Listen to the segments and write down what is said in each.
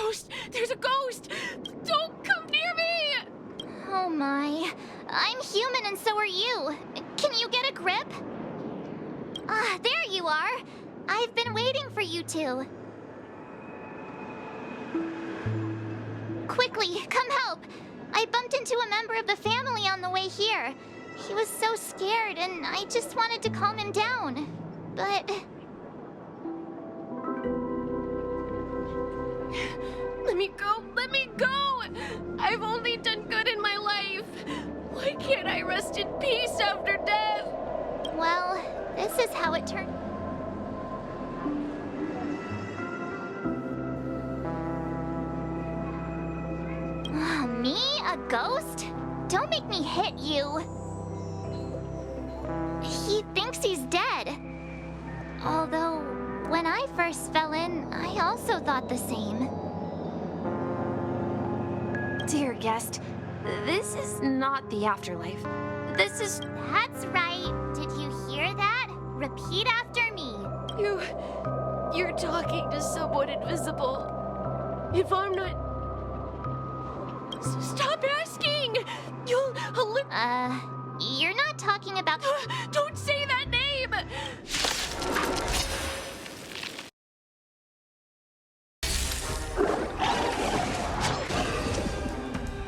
ghost! There's a ghost! Don't come near me! Oh my. I'm human and so are you. Can you get a grip? Ah, there you are. I've been waiting for you two. Quickly, come help. I bumped into a member of the family on the way here. He was so scared and I just wanted to calm him down. But... Let me go! Let me go! I've only done good in my life. Why can't I rest in peace after death? well, this is how it turned. Me? A ghost? Don't make me hit you. He thinks he's dead. Although, when I first fell in, I also thought the same. Dear guest, this is not the afterlife. This is... That's right. Did you hear that? Repeat after me. You're talking to someone invisible. If I'm not... Stop asking! You'll You're not talking about... Don't say that name!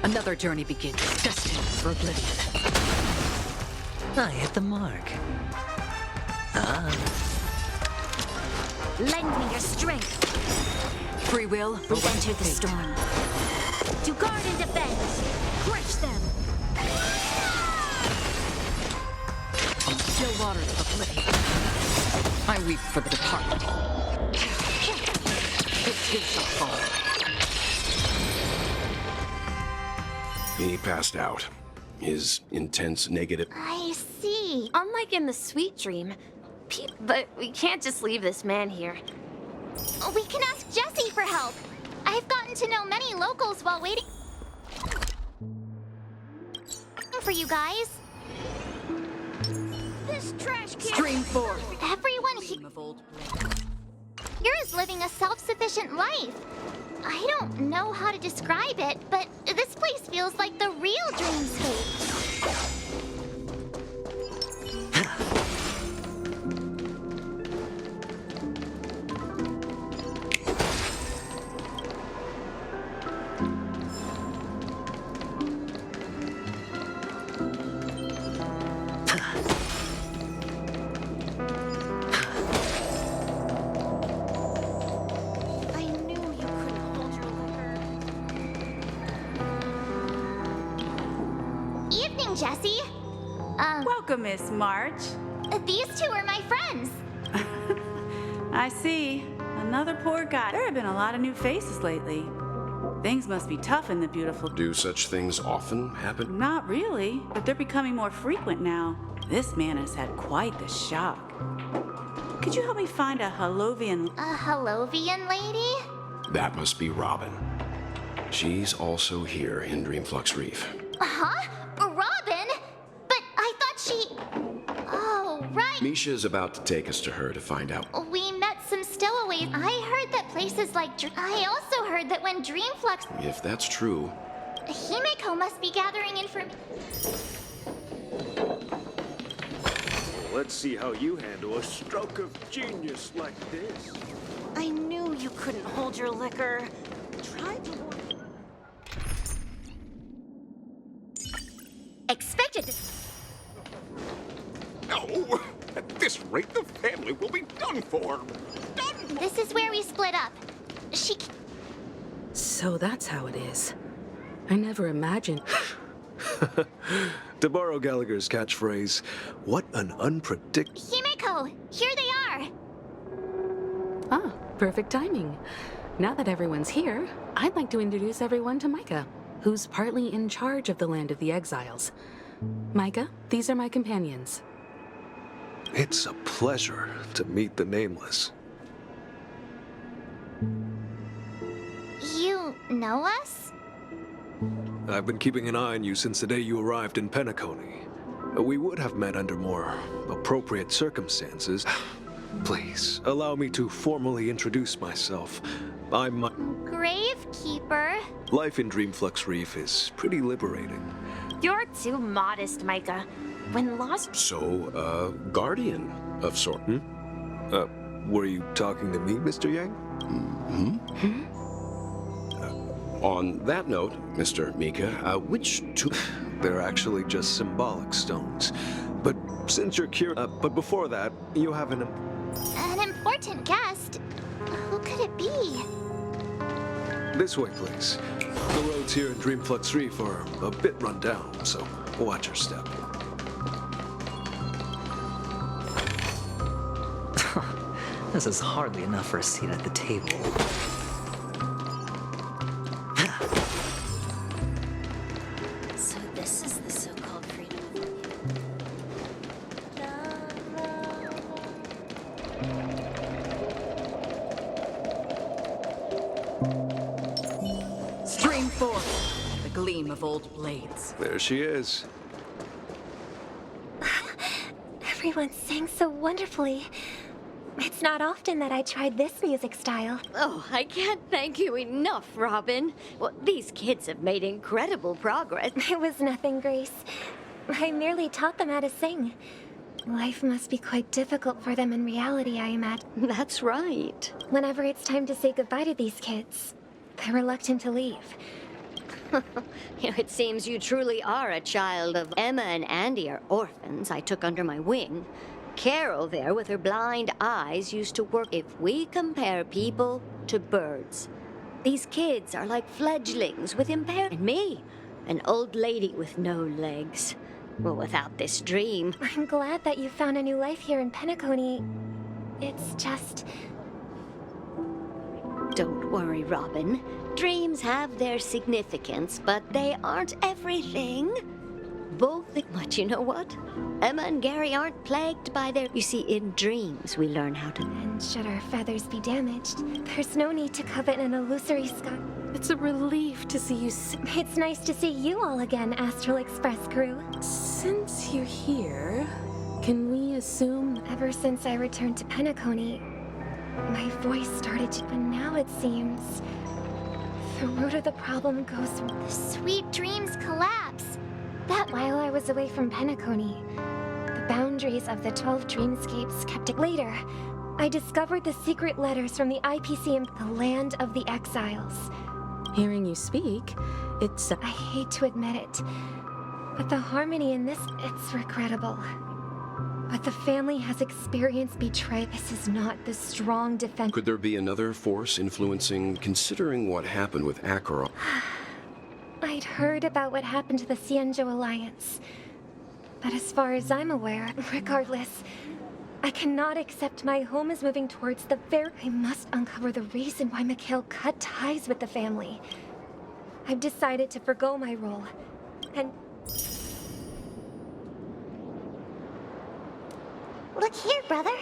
Another journey begins, destined for oblivion. I hit the mark. Lend me your strength. Free will, We enter the storm. To guard and defend. Crush them. on still waters of oblivion. I weep for the departed. This is the fall. He passed out. His intense negative... I see. Unlike in the sweet dream, but we can't just leave this man here. We can ask Jessie for help. I've gotten to know many locals while waiting for you guys. This trash can... Stream forth. Everyone Dream of old blade. here is living a self-sufficient life. I don't know how to describe it, but this place feels like the real dreamscape. I knew you couldn't hold your liquor. Evening, Jessie. Welcome, Miss March. These two are my friends. I see. Another poor guy. There have been a lot of new faces lately. Things must be tough in the beautiful... Do such things often happen? Not really, but they're becoming more frequent now. This man has had quite the shock. Could you help me find a Halovian... A Halovian lady? That must be Robin. She's also here in Dreamflux Reef. Huh? Robin? But I thought she... Oh, right. Misha's about to take us to her to find out. We met some stowaways. I heard that places like... I also heard that when Dreamflux... If that's true, Himeko must be gathering information. Let's see how you handle a stroke of genius like this. I knew you couldn't hold your liquor. Try to... Expected to... no! At this rate, the family will be done for. Done. This is where we split up. She... So that's how it is. I never imagined. To borrow Gallagher's catchphrase, what an unpredictable... Himeko, here they are. Ah, perfect timing. Now that everyone's here, I'd like to introduce everyone to Micah, who's partly in charge of the Land of the Exiles. Micah, these are my companions. It's a pleasure to meet the Nameless. You know us? I've been keeping an eye on you since the day you arrived in Penacony. We would have met under more appropriate circumstances. Please, allow me to formally introduce myself. I'm... Gravekeeper? Life in Dreamflux Reef is pretty liberating. You're too modest, Micah. When lost... So, guardian of sort. Were you talking to me, Mr. Yang? On that note, Mr. Mika, which two... They're actually just symbolic stones. But since you're curious... but before that, you have an... An important guest? Who could it be? This way, please. The roads here in Dreamflux Reef are a bit run down, so watch your step. This is hardly enough for a seat at the table. So this is the so-called freedom of Stream forth the gleam of old blades. There she is. Everyone sang so wonderfully. It's not often that I tried this music style. Oh, I can't thank you enough, Robin. Well, these kids have made incredible progress. It was nothing, Grace. I merely taught them how to sing. Life must be quite difficult for them in reality, I imagine. That's right. Whenever it's time to say goodbye to these kids, they're reluctant to leave. It seems you truly are a child of Emma and Andy are orphans I took under my wing. Carol there with her blind eyes used to work. If we compare people to birds, these kids are like fledglings with impairment. And me, an old lady with no legs. Well, without this dream. I'm glad that you found a new life here in Penacony. It's just... Don't worry, Robin. Dreams have their significance, but they aren't everything. But you know what? Emma and Gary aren't plagued by their... You see, in dreams, we learn how to... And should our feathers be damaged, there's no need to covet an illusory sky. It's a relief to see you It's nice to see you all again, Astral Express crew. Since you're here, can we assume... Ever since I returned to Penacony, my voice started to... But now it seems... the root of the problem goes... The sweet dreams collapse. That while I was away from Penacony, the boundaries of the 12 dreamscapes kept it. Later, I discovered the secret letters from the IPCM, the land of the exiles. Hearing you speak, it's... I hate to admit it, but the harmony in this, it's regrettable. But the family has experienced betrayal. This is not the strong defense. Could there be another force influencing, considering what happened with Acheron? I'd heard about what happened to the Cienjo Alliance. But as far as I'm aware, regardless, I cannot accept my home is moving towards the very... I must uncover the reason why Mikhail cut ties with the family. I've decided to forgo my role, and... Look here, brother.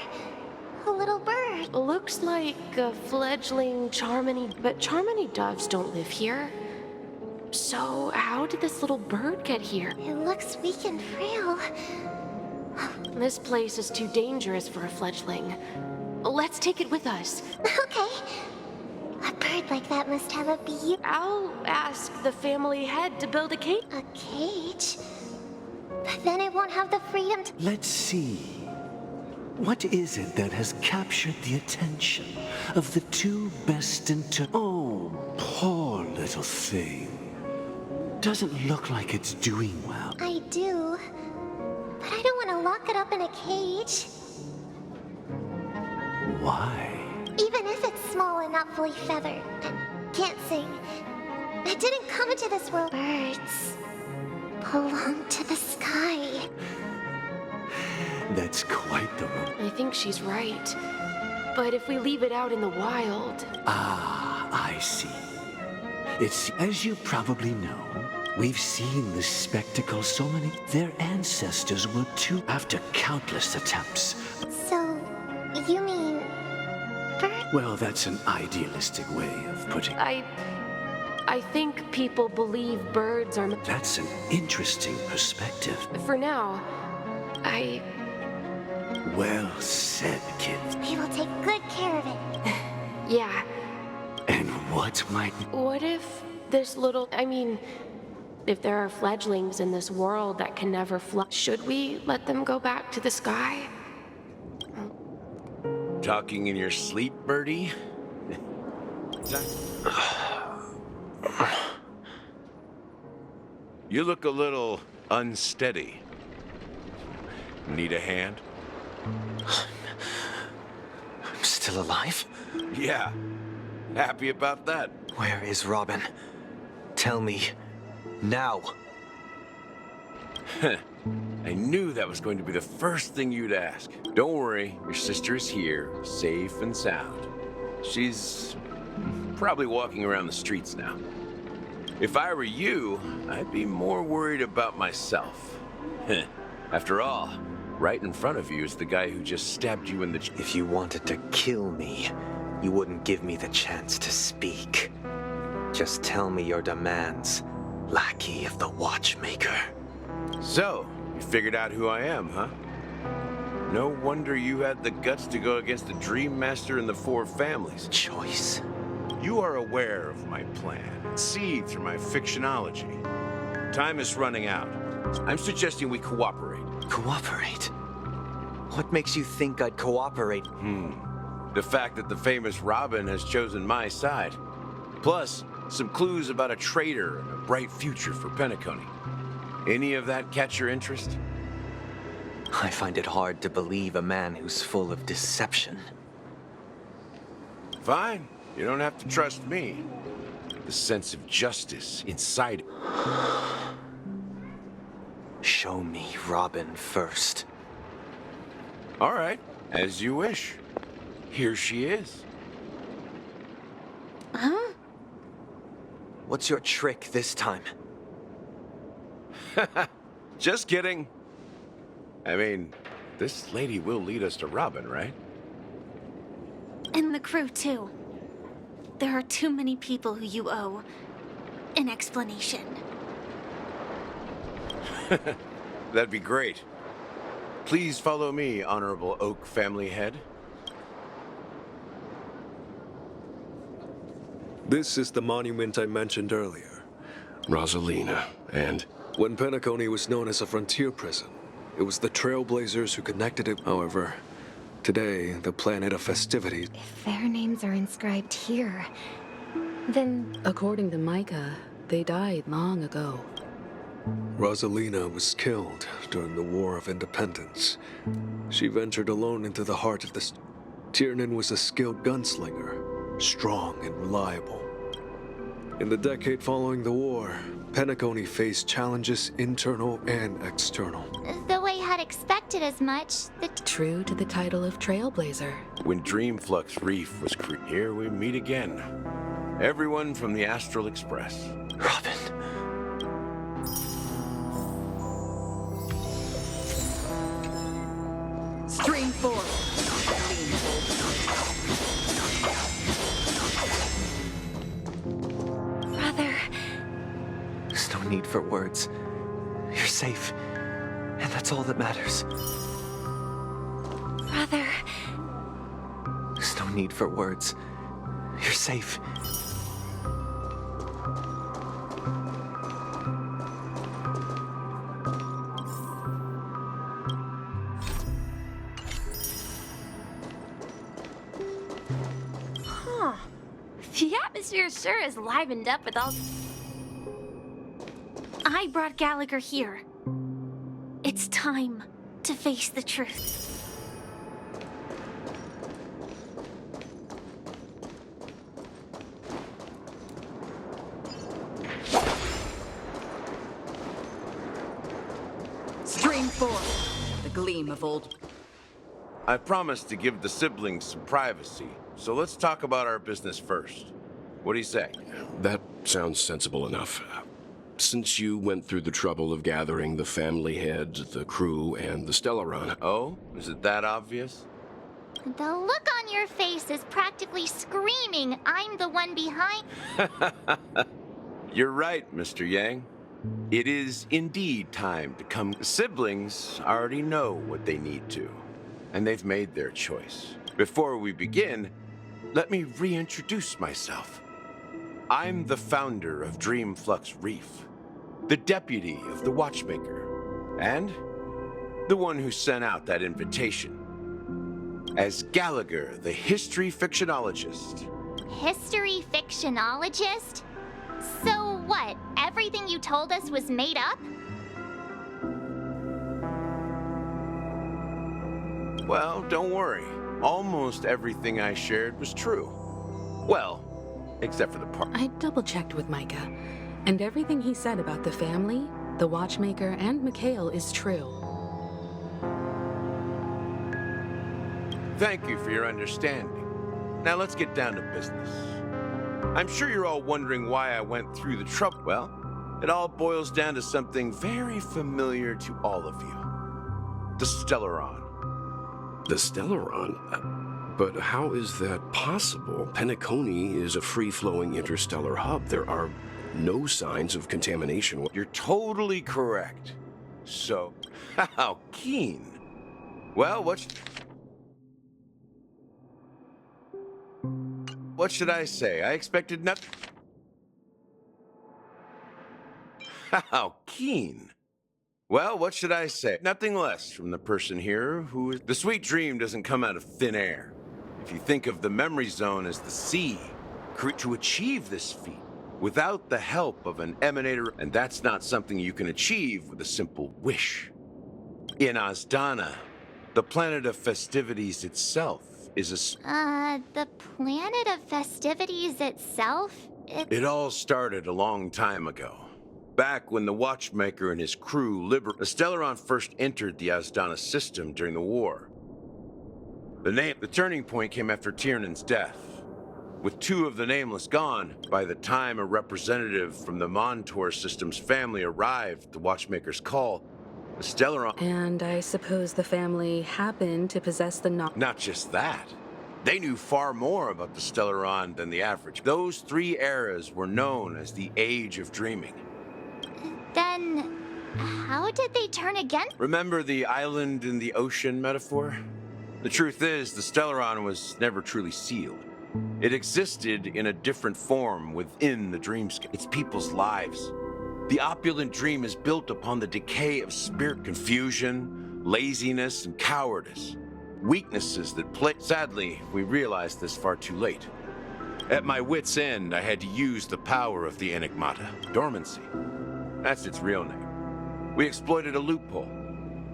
A little bird. Looks like a fledgling Charmony, but Charmony doves don't live here. So, how did this little bird get here? It looks weak and frail. This place is too dangerous for a fledgling. Let's take it with us. Okay. A bird like that must have a I'll ask the family head to build a cage. A cage? But then it won't have the freedom to... Let's see. What is it that has captured the attention of the two best Oh, poor little thing. Doesn't look like it's doing well. I do. But I don't want to lock it up in a cage. Why? Even if it's small and not fully feathered. And can't sing. It didn't come into this world. Birds belong to the sky. That's quite the room. I think she's right. But if we leave it out in the wild... Ah, I see. It's, as you probably know, we've seen this spectacle so many... Their ancestors were too... After countless attempts. So, you mean... bird? Well, that's an idealistic way of putting... I think people believe birds are... That's an interesting perspective. For now, Well said, kid. We will take good care of it. Yeah. And What might... What if this little... if there are fledglings in this world that can never fly, should we let them go back to the sky? Talking in your sleep, Birdie? You look a little unsteady. Need a hand? I'm still alive? Yeah. Happy about that? Where is Robin? Tell me. Now. I knew that was going to be the first thing you'd ask. Don't worry, your sister is here, safe and sound. She's probably walking around the streets now. If I were you, I'd be more worried about myself. After all, right in front of you is the guy who just stabbed you in the... If you wanted to kill me, you wouldn't give me the chance to speak. Just tell me your demands, lackey of the Watchmaker. So, you figured out who I am, huh? No wonder you had the guts to go against the Dream Master and the Four Families. Choice? You are aware of my plan, and see through my fictionology. Time is running out. I'm suggesting we cooperate. Cooperate? What makes you think I'd cooperate? The fact that the famous Robin has chosen my side. Plus, some clues about a traitor and a bright future for Penacony. Any of that catch your interest? I find it hard to believe a man who's full of deception. Fine. You don't have to trust me. The sense of justice inside. Show me Robin first. All right, as you wish. Here she is. Huh? What's your trick this time? Just kidding. I mean, this lady will lead us to Robin, right? And the crew, too. There are too many people who you owe an explanation. That'd be great. Please follow me, Honorable Oak Family Head. This is the monument I mentioned earlier. Rosalina, and... When Penacony was known as a frontier prison, it was the Trailblazers who connected it. However, today, the planet of festivities... If their names are inscribed here, then... According to Micah, they died long ago. Rosalina was killed during the War of Independence. She ventured alone into the heart of the... Tiernan was a skilled gunslinger, strong and reliable. In the decade following the war, Penacony faced challenges internal and external. Though I had expected as much, True to the title of Trailblazer. When Dreamflux Reef was created, here we meet again. Everyone from the Astral Express. Robin. Stream 4. Brother. There's no need for words. You're safe. And that's all that matters. Brother. There's no need for words. You're safe. Huh. The atmosphere sure is livened up with all... I brought Gallagher here. It's time to face the truth. Stream 4. The gleam of old... I promised to give the siblings some privacy, so let's talk about our business first. What do you say? That sounds sensible enough. Since you went through the trouble of gathering the family head, the crew, and the Stellaron... Oh? Is it that obvious? The look on your face is practically screaming, I'm the one behind... You're right, Mr. Yang. It is indeed time to come. Siblings already know what they need to, and they've made their choice. Before we begin, let me reintroduce myself. I'm the founder of Dreamflux Reef, the deputy of the Watchmaker, and the one who sent out that invitation. As Gallagher, the history fictionologist. History fictionologist? So what? Everything you told us was made up? Well, don't worry. Almost everything I shared was true. Well, except for the part. I double-checked with Micah, and everything he said about the family, the Watchmaker, and Mikhail is true. Thank you for your understanding. Now let's get down to business. I'm sure you're all wondering why I went through the trouble. Well, it all boils down to something very familiar to all of you. The Stellaron. The Stellaron? But how is that possible? Penacony is a free-flowing interstellar hub. There are no signs of contamination. You're totally correct. So, how keen. Well, what should I say? I expected nothing. How keen. Well, what should I say? Nothing less from the person here who is... The sweet dream doesn't come out of thin air. If you think of the memory zone as the sea, to achieve this feat without the help of an emanator, and that's not something you can achieve with a simple wish. In Azdana, the planet of festivities itself is The planet of festivities itself? It all started a long time ago. Back when the Watchmaker and his crew the Stellaron first entered the Azdana system during the war. The turning point came after Tiernan's death. With two of the Nameless gone, by the time a representative from the Montour system's family arrived at the Watchmaker's call, the Stellaron... And I suppose the family happened to possess the Not just that. They knew far more about the Stellaron than the average. Those three eras were known as the Age of Dreaming. Then, how did they turn against? Remember the island in the ocean metaphor? The truth is, the Stellaron was never truly sealed. It existed in a different form within the dreamscape. It's people's lives. The opulent dream is built upon the decay of spirit, confusion, laziness, and cowardice. Weaknesses that play. Sadly, we realized this far too late. At my wit's end, I had to use the power of the Enigmata. Dormancy. That's its real name. We exploited a loophole.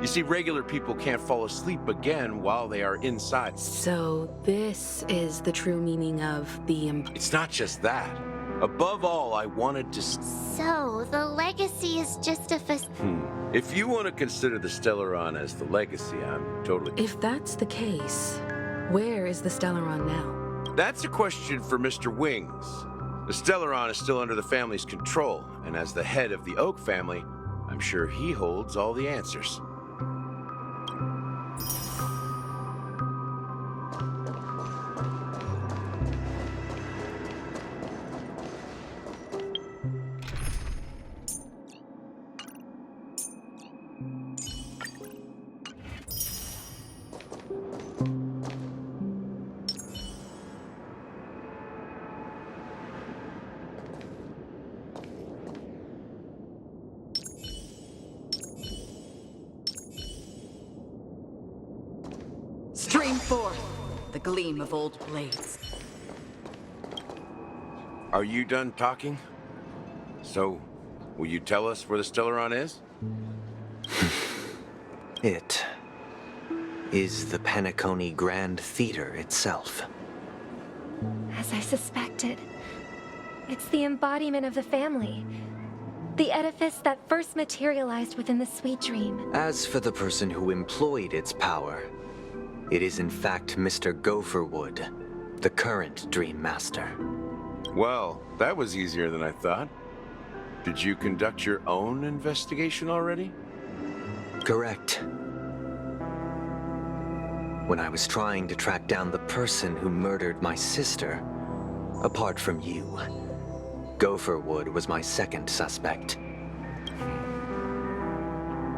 You see, regular people can't fall asleep again while they are inside. So this is the true meaning of the... It's not just that. Above all, I wanted to... So, the legacy is just a If you want to consider the Stellaron as the legacy, I'm totally... If that's the case, where is the Stellaron now? That's a question for Mr. Wings. The Stellaron is still under the family's control, and as the head of the Oak family, I'm sure he holds all the answers. Stream forth the gleam of old blades. Are you done talking? So, will you tell us where the Stellaron is? It is the Penacony Grand Theater itself. As I suspected, it's the embodiment of the family. The edifice that first materialized within the sweet dream. As for the person who employed its power, it is in fact Mr. Gopherwood, the current Dream Master. Well, that was easier than I thought. Did you conduct your own investigation already? Correct. When I was trying to track down the person who murdered my sister, apart from you, Gopherwood was my second suspect.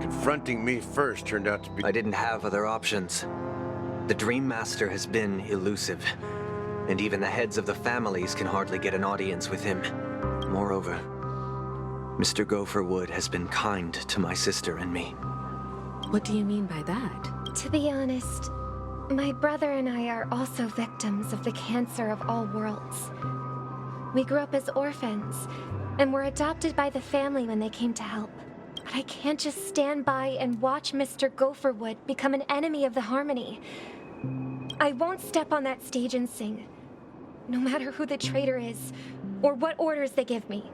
Confronting me first turned out to be... I didn't have other options. The Dream Master has been elusive. and even the heads of the families can hardly get an audience with him. Moreover, Mr. Gopherwood has been kind to my sister and me. What do you mean by that? To be honest, my brother and I are also victims of the cancer of all worlds. We grew up as orphans, and were adopted by the family when they came to help. But I can't just stand by and watch Mr. Gopherwood become an enemy of the Harmony. I won't step on that stage and sing, no matter who the traitor is, or what orders they give me.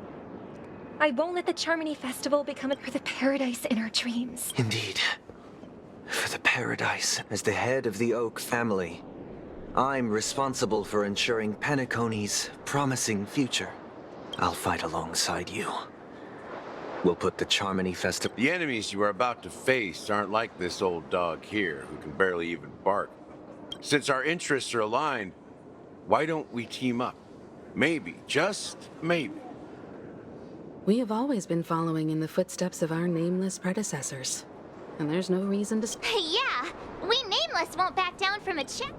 I won't let the Charmony Festival become for the paradise in our dreams. Indeed. For the paradise. As the head of the Oak family, I'm responsible for ensuring Penacony's promising future. I'll fight alongside you. We'll put the Charmony Festival... The enemies you are about to face aren't like this old dog here, who can barely even bark. Since our interests are aligned, why don't we team up? Maybe, just maybe. We have always been following in the footsteps of our nameless predecessors. And there's no reason to... Yeah, we Nameless won't back down from a chip.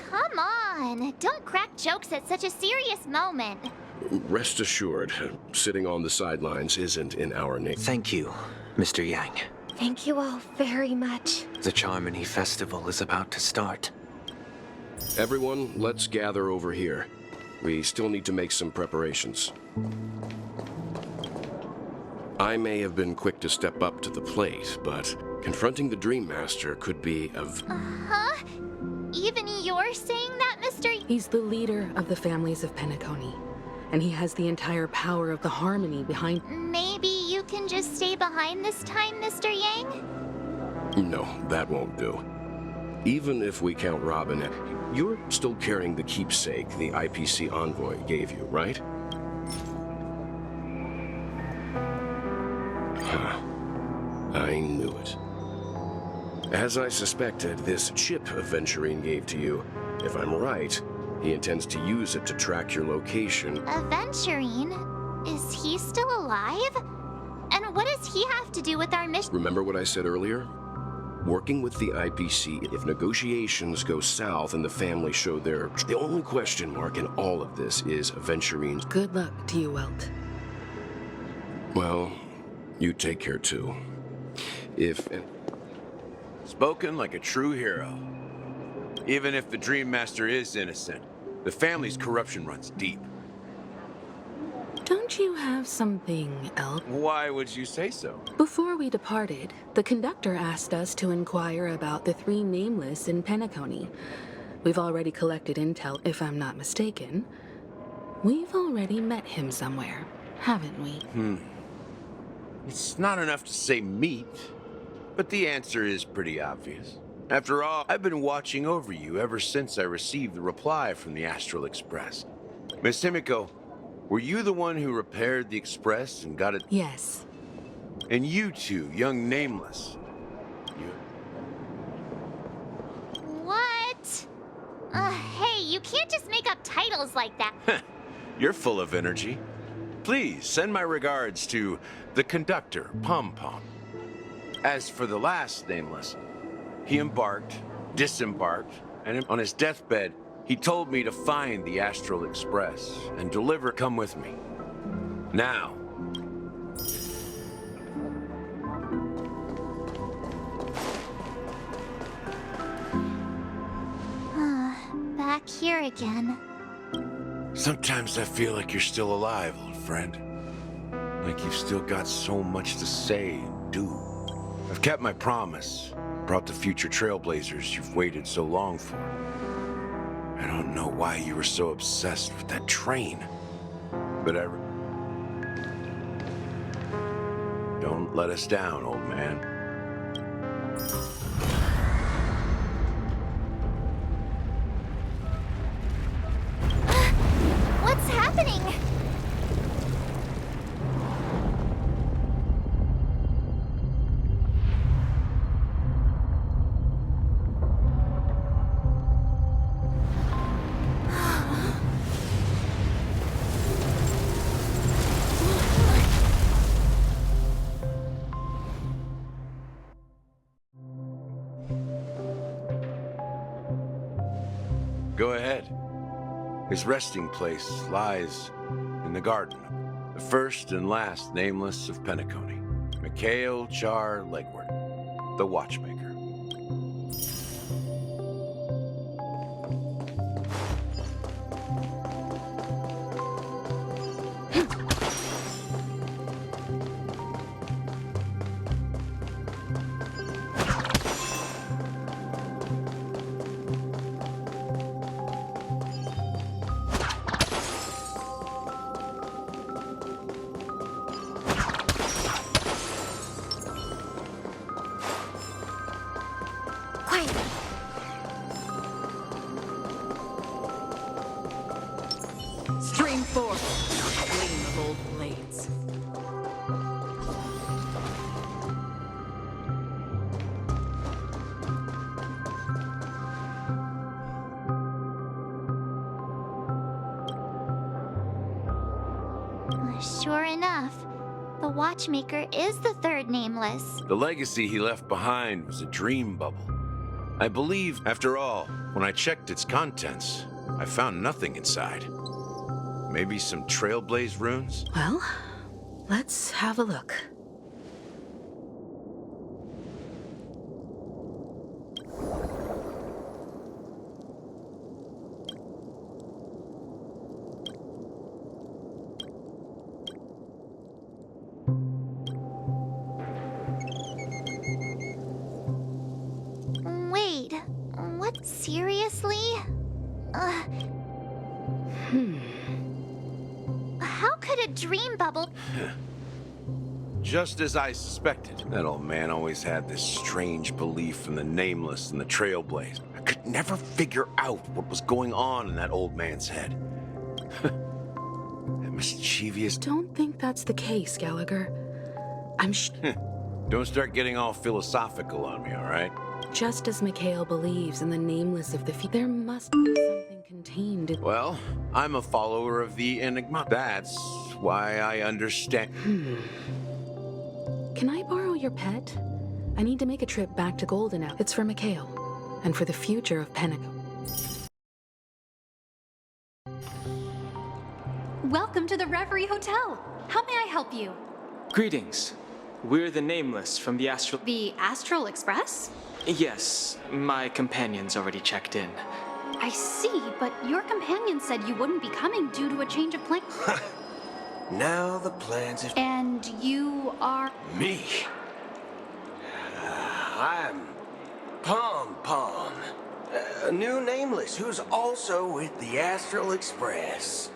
Come on, don't crack jokes at such a serious moment. Rest assured, sitting on the sidelines isn't in our name. Thank you, Mr. Yang. Thank you all very much. The Charmony Festival is about to start. Everyone, let's gather over here. We still need to make some preparations. I may have been quick to step up to the plate, but confronting the Dream Master could be a... Huh? Even you're saying that, Mr. He's the leader of the families of Penacony, and he has the entire power of the Harmony behind... Maybe you can just stay behind this time, Mr. Yang? No, that won't do. Even if we count Robin, you're still carrying the keepsake the IPC envoy gave you, right? I knew it. As I suspected, this chip Aventurine gave to you, if I'm right, he intends to use it to track your location. Aventurine? Is he still alive? And what does he have to do with our mission? Remember what I said earlier? Working with the IPC, if negotiations go south and the family show their... The only question mark in all of this is Aventurine's... Good luck to you, Welt. Well, you take care too. If... Spoken like a true hero. Even if the Dream Master is innocent, the family's corruption runs deep. Don't you have something else? Why would you say so? Before we departed, the conductor asked us to inquire about the three Nameless in Penacony. We've already collected intel, if I'm not mistaken. We've already met him somewhere, haven't we? It's not enough to say meet, but the answer is pretty obvious. After all, I've been watching over you ever since I received the reply from the Astral Express. Miss Himiko, were you the one who repaired the Express and got it? Yes. And you two, young Nameless. What? Hey, you can't just make up titles like that. You're full of energy. Please send my regards to the conductor, Pom Pom. As for the last Nameless, he embarked, disembarked, and on his deathbed, he told me to find the Astral Express and deliver. Come with me. Now. Back here again. Sometimes I feel like you're still alive, old friend. Like you've still got so much to say and do. I've kept my promise. Brought the future trailblazers you've waited so long for. I don't know why you were so obsessed with that train. But don't let us down, old man. What's happening? Go ahead. His resting place lies in the garden. The first and last nameless of Penacony. Mikhail Char Legward, the watchmaker. Stream forth, gleam of old blades. Sure enough, the watchmaker is the third nameless. The legacy he left behind was a dream bubble. I believe, after all, when I checked its contents, I found nothing inside. Maybe some Trailblaze runes? Well, let's have a look. Wait, what? Seriously? How could a dream bubble... Just as I suspected. That old man always had this strange belief in the nameless and the Trailblaze. I could never figure out what was going on in that old man's head. That mischievous... Don't think that's the case, Gallagher. I'm Don't start getting all philosophical on me, all right? Just as Mikhail believes in the nameless of the there must be something contained in... Well, I'm a follower of the Enigma. That's why I understand. Can I borrow your pet? I need to make a trip back to Golden. It's for Mikhail, and for the future of Penacony. Welcome to the Reverie Hotel. How may I help you? Greetings. We're the Nameless from the Astral... The Astral Express? Yes, my companion's already checked in. I see, but your companion said you wouldn't be coming due to a change of plan. Now the plans have... And you are... Me? I'm Pom Pom, a new nameless who's also with the Astral Express.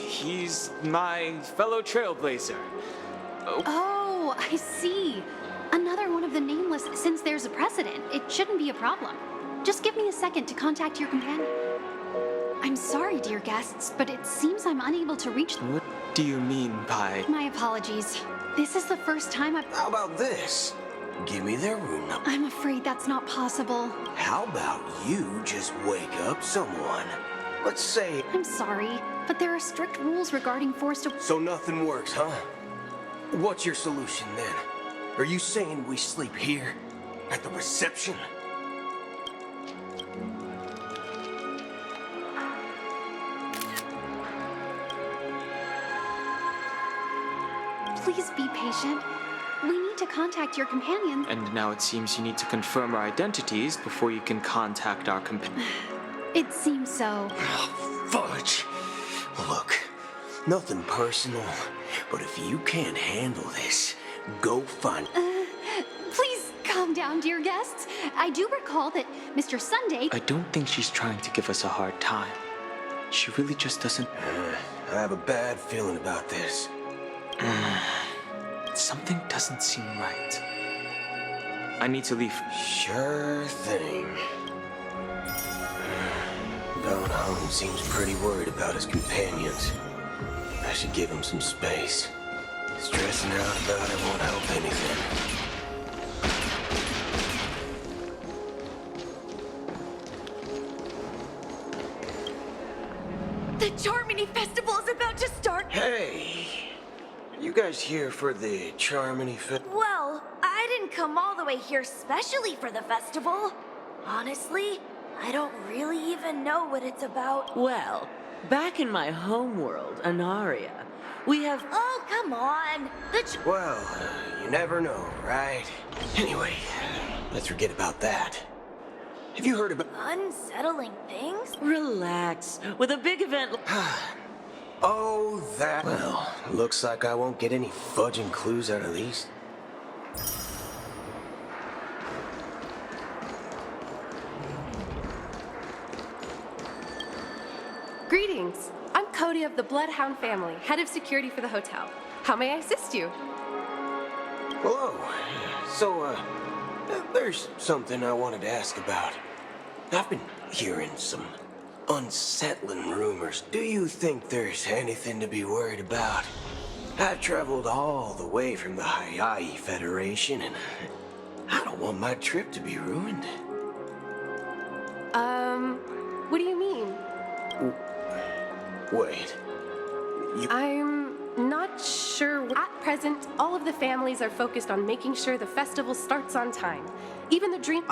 He's my fellow trailblazer. Oh, I see. Another one of the Nameless. Since there's a precedent, it shouldn't be a problem. Just give me a second to contact your companion. I'm sorry, dear guests, but it seems I'm unable to reach them. What do you mean by... My apologies. This is the first time I've... How about this? Give me their room number. I'm afraid that's not possible. How about you just wake up someone? Let's say... I'm sorry, but there are strict rules regarding forced... So nothing works, huh? What's your solution then? Are you saying we sleep here? At the reception? Please be patient. We need to contact your companion. And now it seems you need to confirm our identities before you can contact our companion. It seems so. Oh, fudge. Look, nothing personal, but if you can't handle this, go find... Please calm down, dear guests. I do recall that Mr. Sunday... I don't think she's trying to give us a hard time. She really just doesn't... I have a bad feeling about this. Something doesn't seem right. I need to leave. Sure thing. Don Home seems pretty worried about his companions. I should give him some space. Stressing out about it won't help anything. The Charmony Festival is about to start. Hey! You guys here for the Charmony Festival? Well, I didn't come all the way here specially for the festival. Honestly, I don't really even know what it's about. Well, back in my homeworld, Anaria, we have... Oh, come on! Well, you never know, right? Anyway, let's forget about that. Have you heard about... Unsettling things? Relax. With a big event... Oh, that... Well, looks like I won't get any fudging clues out of these. Greetings. I'm Cody of the Bloodhound family, head of security for the hotel. How may I assist you? Hello. So, there's something I wanted to ask about. I've been hearing some unsettling rumors. Do you think there's anything to be worried about? I've traveled all the way from the Hayaii Federation, and I don't want my trip to be ruined. What do you mean? Wait. I'm not sure. At present, all of the families are focused on making sure the festival starts on time. Even the dream...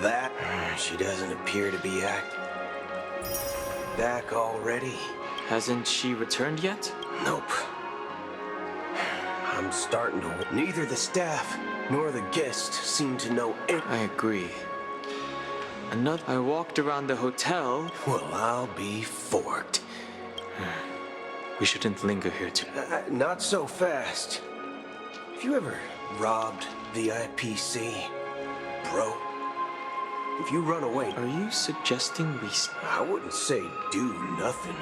That... She doesn't appear to be back already. Hasn't she returned yet? Nope. I'm starting to... Neither the staff nor the guests seem to know anything. I agree. I walked around the hotel. Well, I'll be forked. We shouldn't linger here too. Not so fast. Have you ever robbed the IPC, bro? If you run away... Are you suggesting we... I wouldn't say do nothing.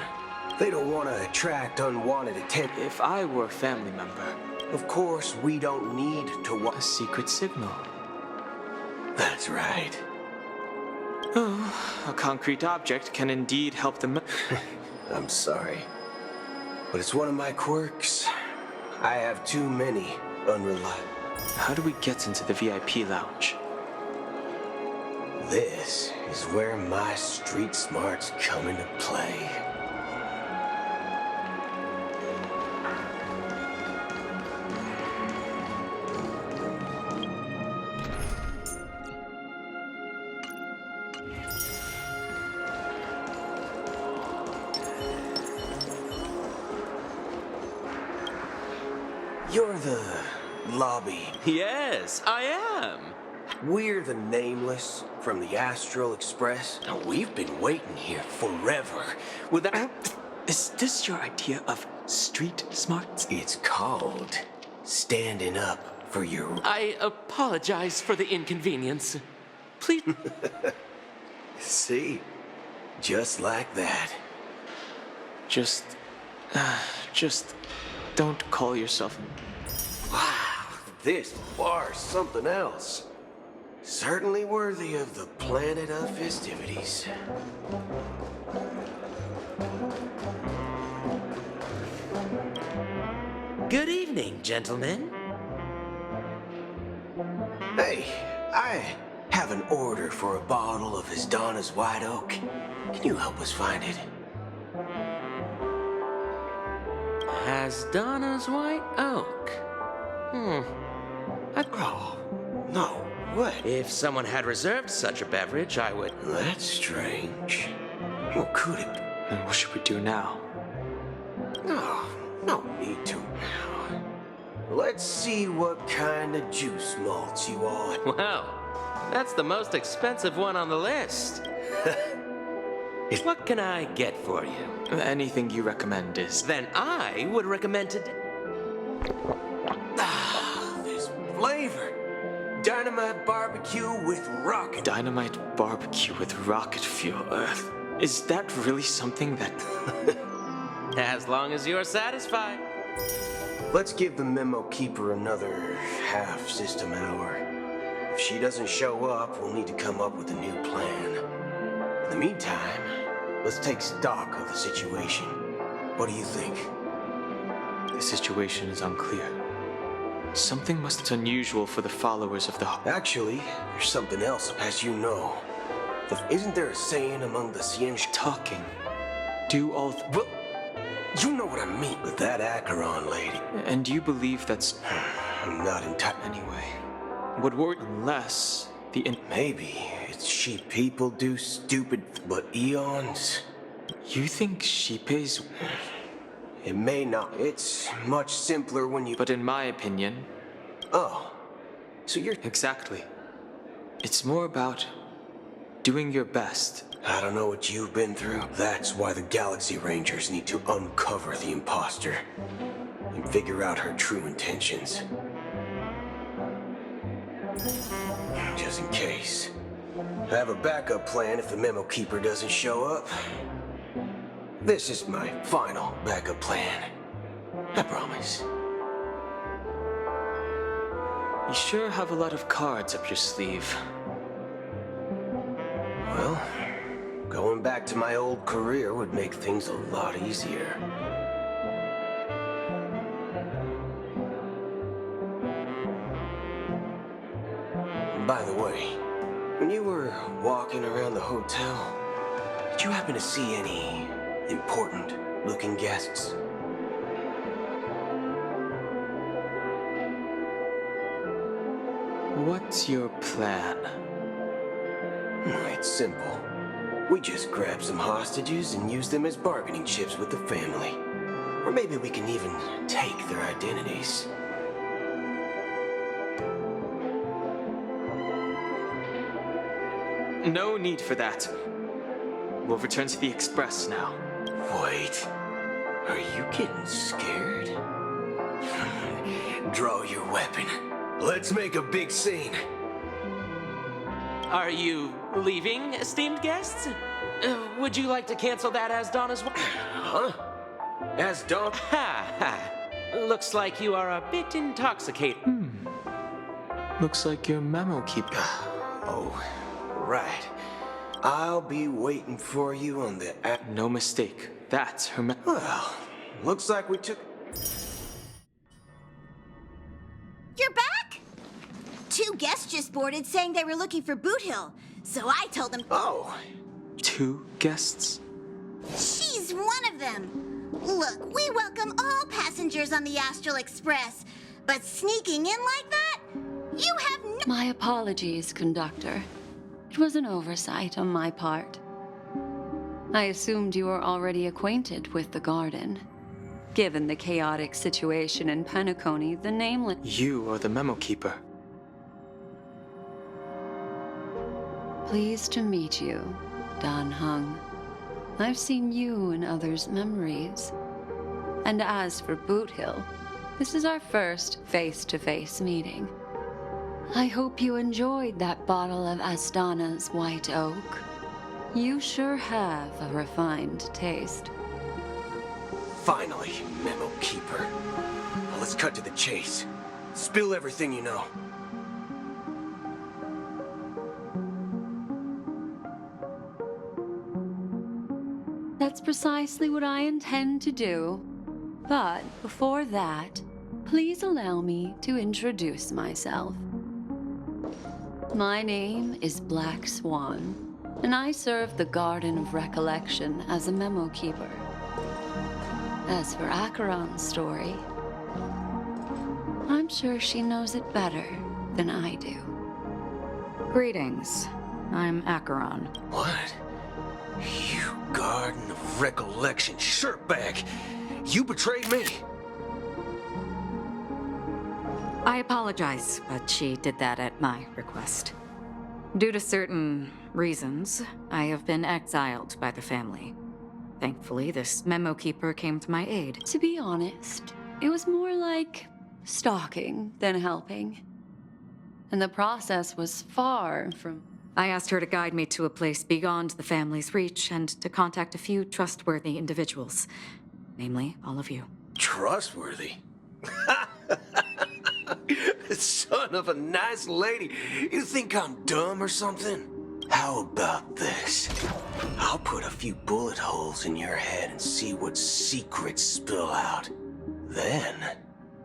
They don't want to attract unwanted attention. If I were a family member... Of course, we don't need to... A secret signal. That's right. Oh, a concrete object can indeed help them. I'm sorry, but it's one of my quirks. I have too many unreliable. How do we get into the VIP lounge? This is where my street smarts come into play. You're the lobby. Yes, I am. We're the Nameless from the Astral Express. Now, we've been waiting here forever. Is this your idea of street smarts? It's called standing up for your... I apologize for the inconvenience. Please... See? Just like that. Just don't call yourself... Wow, this bar's something else. Certainly worthy of the planet of festivities. Good evening, gentlemen. Hey, I have an order for a bottle of Hisdana's White Oak. Can you help us find it? Hisdana's White Oak. Oh, no. What? If someone had reserved such a beverage, I would... That's strange. What could it be? Then what should we do now? No need to now. Let's see what kind of juice malt you want. Wow, that's the most expensive one on the list. What can I get for you? Anything you recommend is... Then I would recommend it. This flavor. Dynamite barbecue with rocket. Dynamite barbecue with rocket fuel. Is that really something that... As long as you're satisfied. Let's give the memo keeper another half-system hour. If she doesn't show up, we'll need to come up with a new plan. In the meantime, let's take stock of the situation. What do you think? The situation is unclear. Something must be unusual for the followers of the... Actually, there's something else, as you know. Isn't there a saying among the Cienj... Talking. Do all... Well, you know what I mean with that Acheron lady. And you believe that's... I'm not entirely... Anyway, what worry... Unless Maybe it's sheep people do stupid but eons. You think sheep is... It may not. It's much simpler when you... But in my opinion... Oh. So you're... Exactly. It's more about doing your best. I don't know what you've been through. That's why the Galaxy Rangers need to uncover the imposter and figure out her true intentions. Just in case. I have a backup plan if the Memo Keeper doesn't show up. This is my final backup plan. I promise. You sure have a lot of cards up your sleeve. Well, going back to my old career would make things a lot easier. And by the way, when you were walking around the hotel, did you happen to see any important-looking guests? What's your plan? It's simple. We just grab some hostages and use them as bargaining chips with the family. Or maybe we can even take their identities. No need for that. We'll return to the Express now. Wait. Are you getting scared? Draw your weapon. Let's make a big scene. Are you leaving, esteemed guests? Would you like to cancel that as Donna's... Huh? As Donna? Ha ha. Looks like you are a bit intoxicated. Looks like you're Memo Keeper. Oh, right. I'll be waiting for you on the... No mistake. That's her Well, looks like we took... You're back? 2 guests just boarded saying they were looking for Boot Hill, so I told them... Oh. 2 guests? She's one of them. Look, we welcome all passengers on the Astral Express, but sneaking in like that? You have no... My apologies, conductor. It was an oversight on my part. I assumed you were already acquainted with the garden. Given the chaotic situation in Penacony, the Nameless... You are the Memo Keeper. Pleased to meet you, Dan Hung. I've seen you in others' memories. And as for Boot Hill, this is our first face-to-face meeting. I hope you enjoyed that bottle of Astana's White Oak. You sure have a refined taste. Finally, Memo Keeper. Now let's cut to the chase. Spill everything you know. That's precisely what I intend to do. But before that, please allow me to introduce myself. My name is Black Swan, and I serve the Garden of Recollection as a Memo Keeper. As for Acheron's story, I'm sure she knows it better than I do. Greetings. I'm Acheron. What? You Garden of Recollection shirtbag! You betrayed me! I apologize, but she did that at my request. Due to certain reasons, I have been exiled by the family. Thankfully, this Memo Keeper came to my aid. To be honest, it was more like stalking than helping. And the process was far from... I asked her to guide me to a place beyond the family's reach and to contact a few trustworthy individuals. Namely, all of you. Trustworthy? Son of a nice lady. You think I'm dumb or something? How about this? I'll put a few bullet holes in your head and see what secrets spill out. Then,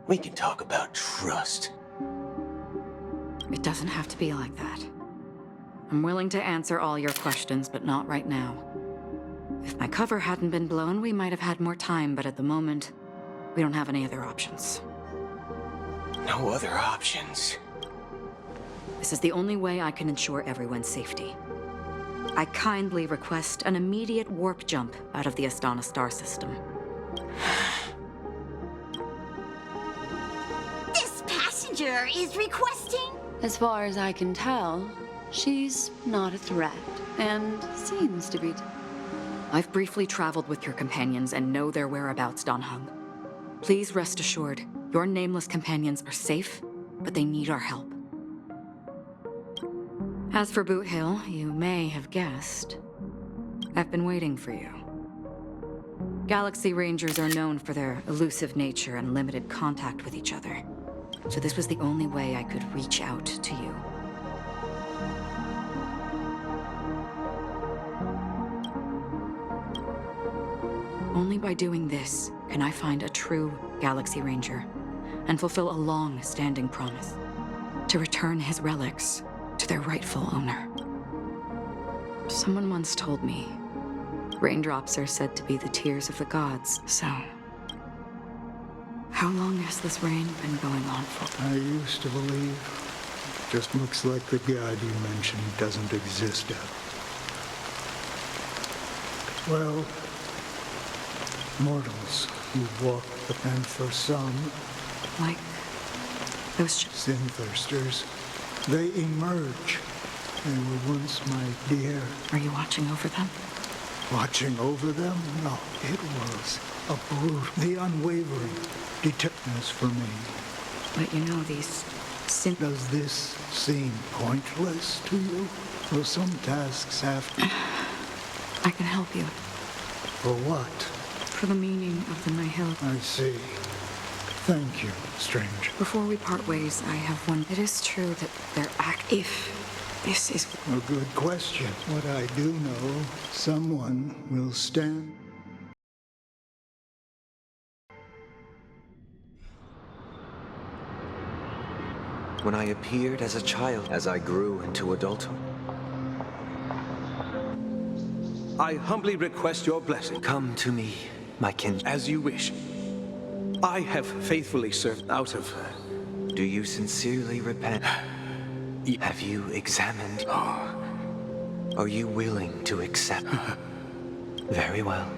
we can talk about trust. It doesn't have to be like that. I'm willing to answer all your questions, but not right now. If my cover hadn't been blown, we might have had more time, but at the moment, we don't have any other options. No other options? This is the only way I can ensure everyone's safety. I kindly request an immediate warp jump out of the Astana star system. This passenger is requesting? As far as I can tell, she's not a threat, and seems to be. I've briefly traveled with your companions and know their whereabouts, Dan Heng. Please rest assured, your nameless companions are safe, but they need our help. As for Boot Hill, you may have guessed, I've been waiting for you. Galaxy Rangers are known for their elusive nature and limited contact with each other, so this was the only way I could reach out to you. Only by doing this can I find a true Galaxy Ranger and fulfill a long-standing promise to return his relics to their rightful owner. Someone once told me, raindrops are said to be the tears of the gods, so... How long has this rain been going on for? I used to believe. Just looks like the god you mentioned doesn't exist yet. Well, mortals who walk the path for some, like those sin thirsters, they emerge. They were once my dear. Are you watching over them? Watching over them? No, it was a brute, the unwavering detectiveness for me. But you know these Does this seem pointless to you? Will some tasks have to... I can help you. For what? For the meaning of the Nihil. I see. Thank you, stranger. Before we part ways, I have one. It is true that their act... If this is... A good question. What I do know, someone will stand... When I appeared as a child, as I grew into adulthood. I humbly request your blessing. Come to me, my kin. As you wish. I have faithfully served out of... Do you sincerely repent? Have you examined? Are you willing to accept? Very well.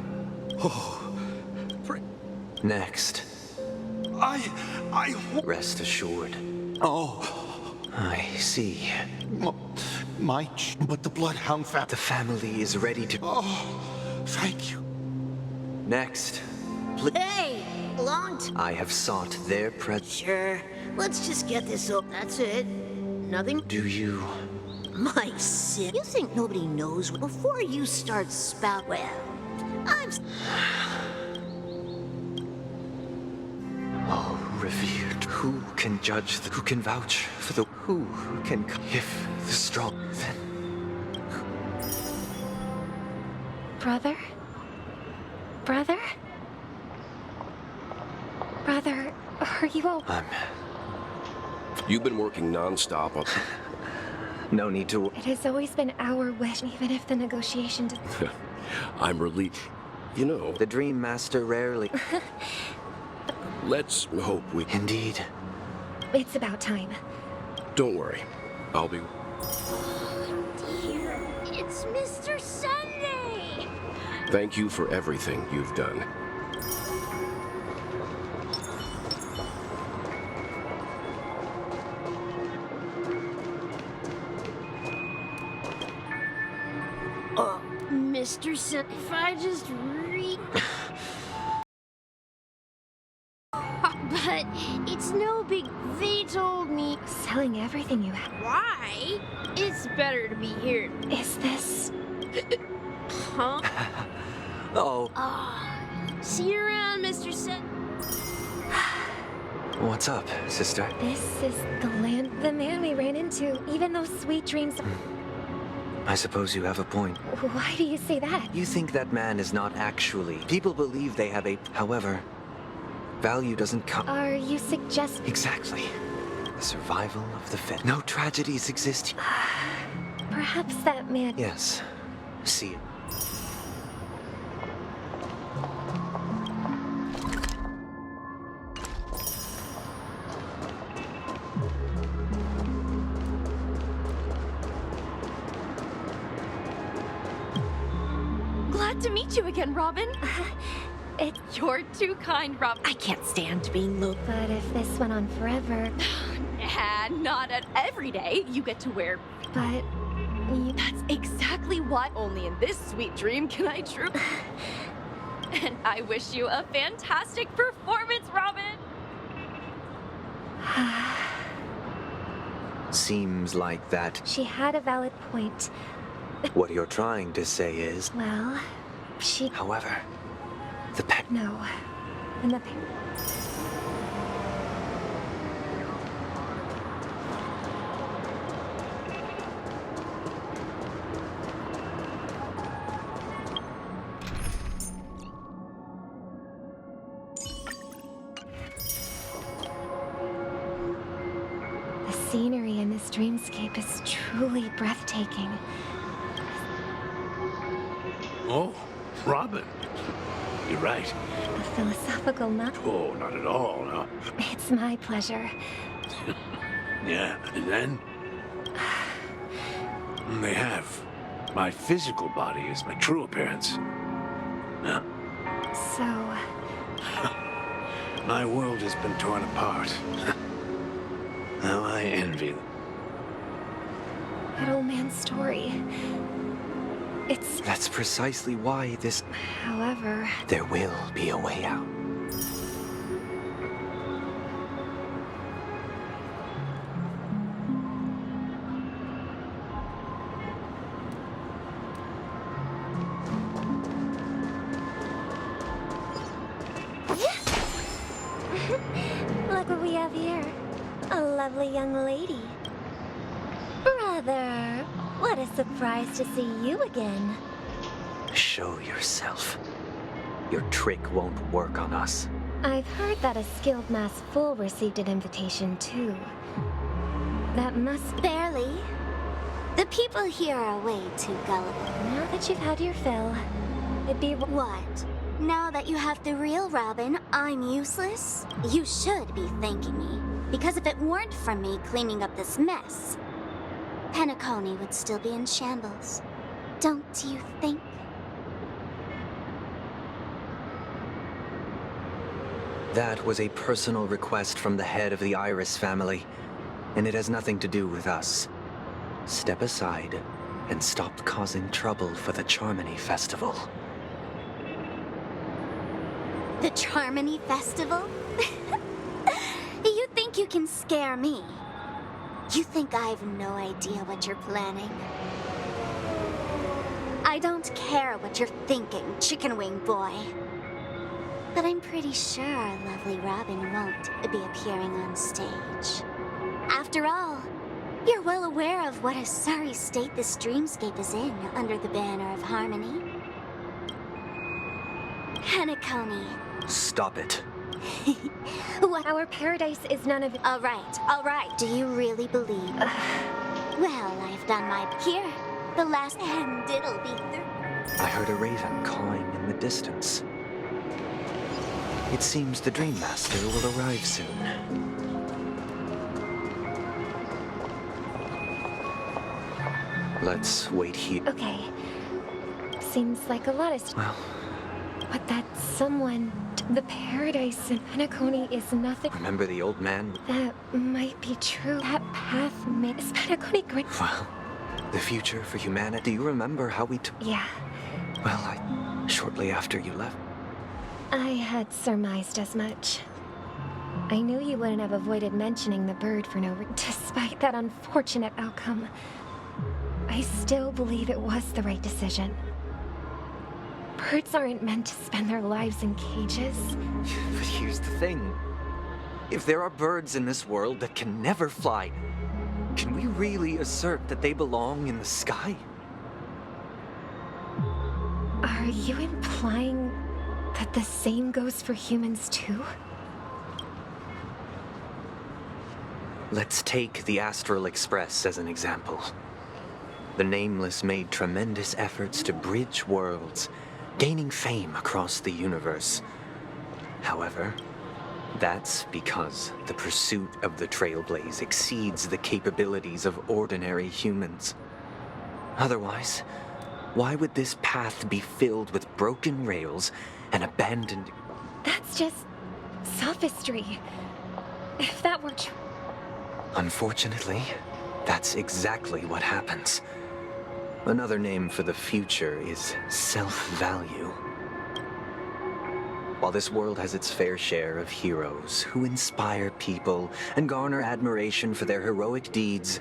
Next. Rest assured. I see. But the Bloodhound The family is ready to... Thank you. Next. Hey! Long time. I have sought their presence. Sure. Let's just get this up. That's it. Nothing. Do you... My sin. You think nobody knows before you start spout? Well, I'm... Oh, revered. Who can judge who can vouch for the... Who can... If the strong, then... Brother? Brother? Brother, are you all... You've been working non-stop on... No need to... It has always been our wish, even if the negotiation did... I'm relieved. You know... The Dream Master rarely... Let's hope we... Indeed. It's about time. Don't worry. I'll be... Dear, it's Mr. Sunday! Thank you for everything you've done. Mr. Sunday, if I just read... But it's no big... They told me... Selling everything you have. Why? It's better to be here. Is this... Huh? Oh. See you around, Mr. Sun. What's up, sister? This is the man we ran into. Even those sweet dreams... I suppose you have a point. Why do you say that? You think that man is not actually... People believe they have a... However, value doesn't come... Are you suggesting... Exactly. The survival of the fit. No tragedies exist. Perhaps that man... Yes. See it. to meet you again, Robin. You're too kind, Rob. I can't stand being low. But if this went on forever... Nah, not at every day. You get to wear... But... That's exactly why only in this sweet dream can I true... And I wish you a fantastic performance, Robin! Seems like that. She had a valid point. What you're trying to say is... Well, she... However, the pet... No. And the... The scenery in this dreamscape is truly breathtaking. Oh, Robin. You're right. A philosophical nut. Oh, not at all, no. It's my pleasure. Yeah, and then? They have. My physical body is my true appearance. Yeah. So... My world has been torn apart. Now I envy them. That old man's story. It's... That's precisely why this... However... There will be a way out. Look what we have here. A lovely young lady. Brother, what a surprise to see you again. Show yourself. Your trick won't work on us. I've heard that a skilled mass fool received an invitation too. That must... Barely. The people here are way too gullible. Now that you've had your fill, it'd be... What? Now that you have the real Robin, I'm useless? You should be thanking me. Because if it weren't for me cleaning up this mess, Penacony would still be in shambles. Don't you think? That was a personal request from the head of the Iris family, and it has nothing to do with us. Step aside and stop causing trouble for the Charmony Festival. The Charmony Festival? You think you can scare me? You think I have no idea what you're planning? I don't care what you're thinking, chicken wing boy. But I'm pretty sure our lovely Robin won't be appearing on stage. After all, you're well aware of what a sorry state this dreamscape is in under the banner of harmony. Penacony. Stop it. What? Our paradise is none of... All right. Do you really believe? Well, I've done my... Here, the last... And it'll be through. I heard a raven cawing in the distance. It seems the Dream Master will arrive soon. Let's wait here. Okay. Seems like a lot of... Well... But that someone... The paradise in Penacony is nothing... Remember the old man? That might be true. That path makes Penacony great... Well, the future for humanity. Do you remember how we took... Yeah. Well, shortly after you left. I had surmised as much. I knew you wouldn't have avoided mentioning the bird for no reason. Despite that unfortunate outcome, I still believe it was the right decision. Birds aren't meant to spend their lives in cages. But here's the thing. If there are birds in this world that can never fly, can we really assert that they belong in the sky? Are you implying that the same goes for humans too? Let's take the Astral Express as an example. The Nameless made tremendous efforts to bridge worlds, gaining fame across the universe. However, that's because the pursuit of the Trailblaze exceeds the capabilities of ordinary humans. Otherwise, Why would this path be filled with broken rails and abandoned... That's just sophistry. If that were true... Unfortunately, that's exactly what happens. Another name for the future is self-value. While this world has its fair share of heroes who inspire people and garner admiration for their heroic deeds,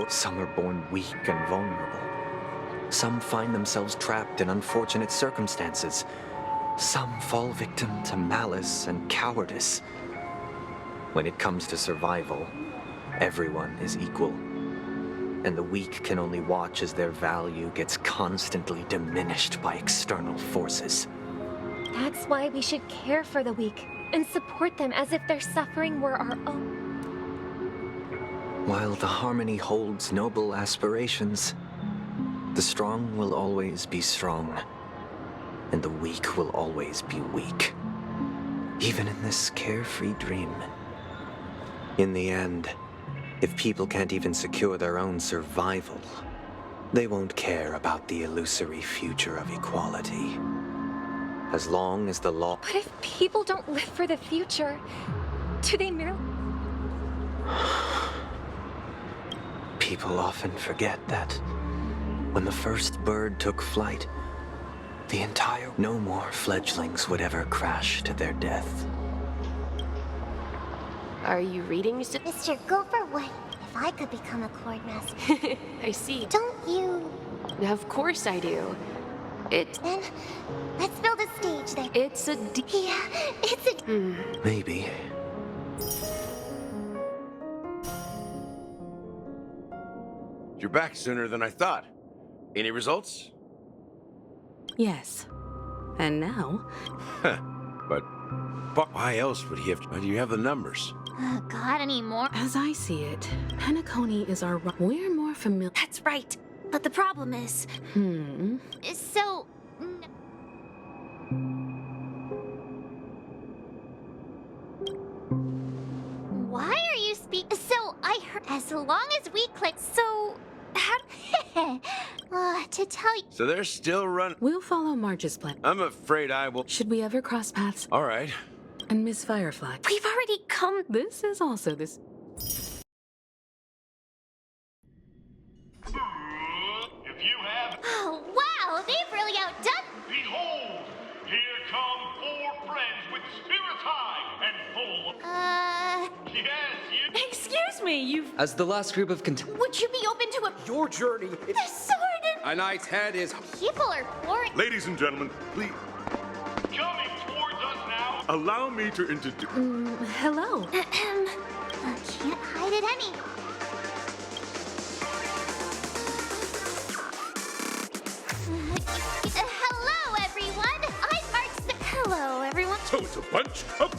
some are born weak and vulnerable. Some find themselves trapped in unfortunate circumstances. Some fall victim to malice and cowardice. When it comes to survival, everyone is equal. And the weak can only watch as their value gets constantly diminished by external forces. That's why we should care for the weak and support them as if their suffering were our own. While the harmony holds noble aspirations, the strong will always be strong, and the weak will always be weak, even in this carefree dream. In the end, if people can't even secure their own survival, they won't care about the illusory future of equality. As long as the law... But if people don't live for the future, do they merely... People often forget that when the first bird took flight, the entire... No more fledglings would ever crash to their death. Are you reading, Mr. Gopher would if I could become a Chord Master. I see. Don't you? Of course I do. Then, let's build a stage there. It's a Yeah, it's a... Maybe. You're back sooner than I thought. Any results? Yes. And now... But why else would he have... Do you have the numbers? Got any more? As I see it, Penacony is our... We're more familiar... That's right. But the problem is... So... Why are you So, I heard... As long as we click... So... How... to tell you... So they're still running... We'll follow Marge's plan. I'm afraid I will... Should we ever cross paths? All right. And Miss Firefly. We've already come... This is also this... If you have... Oh, wow! They've really outdone... Behold! Here come 4 friends with spirits high and full of... Yes, you... Excuse me, you've... As the last group of Would you be open to a... Your journey... The sword and... A knight's head is... People are boring. Ladies and gentlemen, please... Coming towards us now, allow me to introduce... hello. Can't hide it any. Hello, everyone. I'm Marge... Hello, everyone. So it's a bunch of...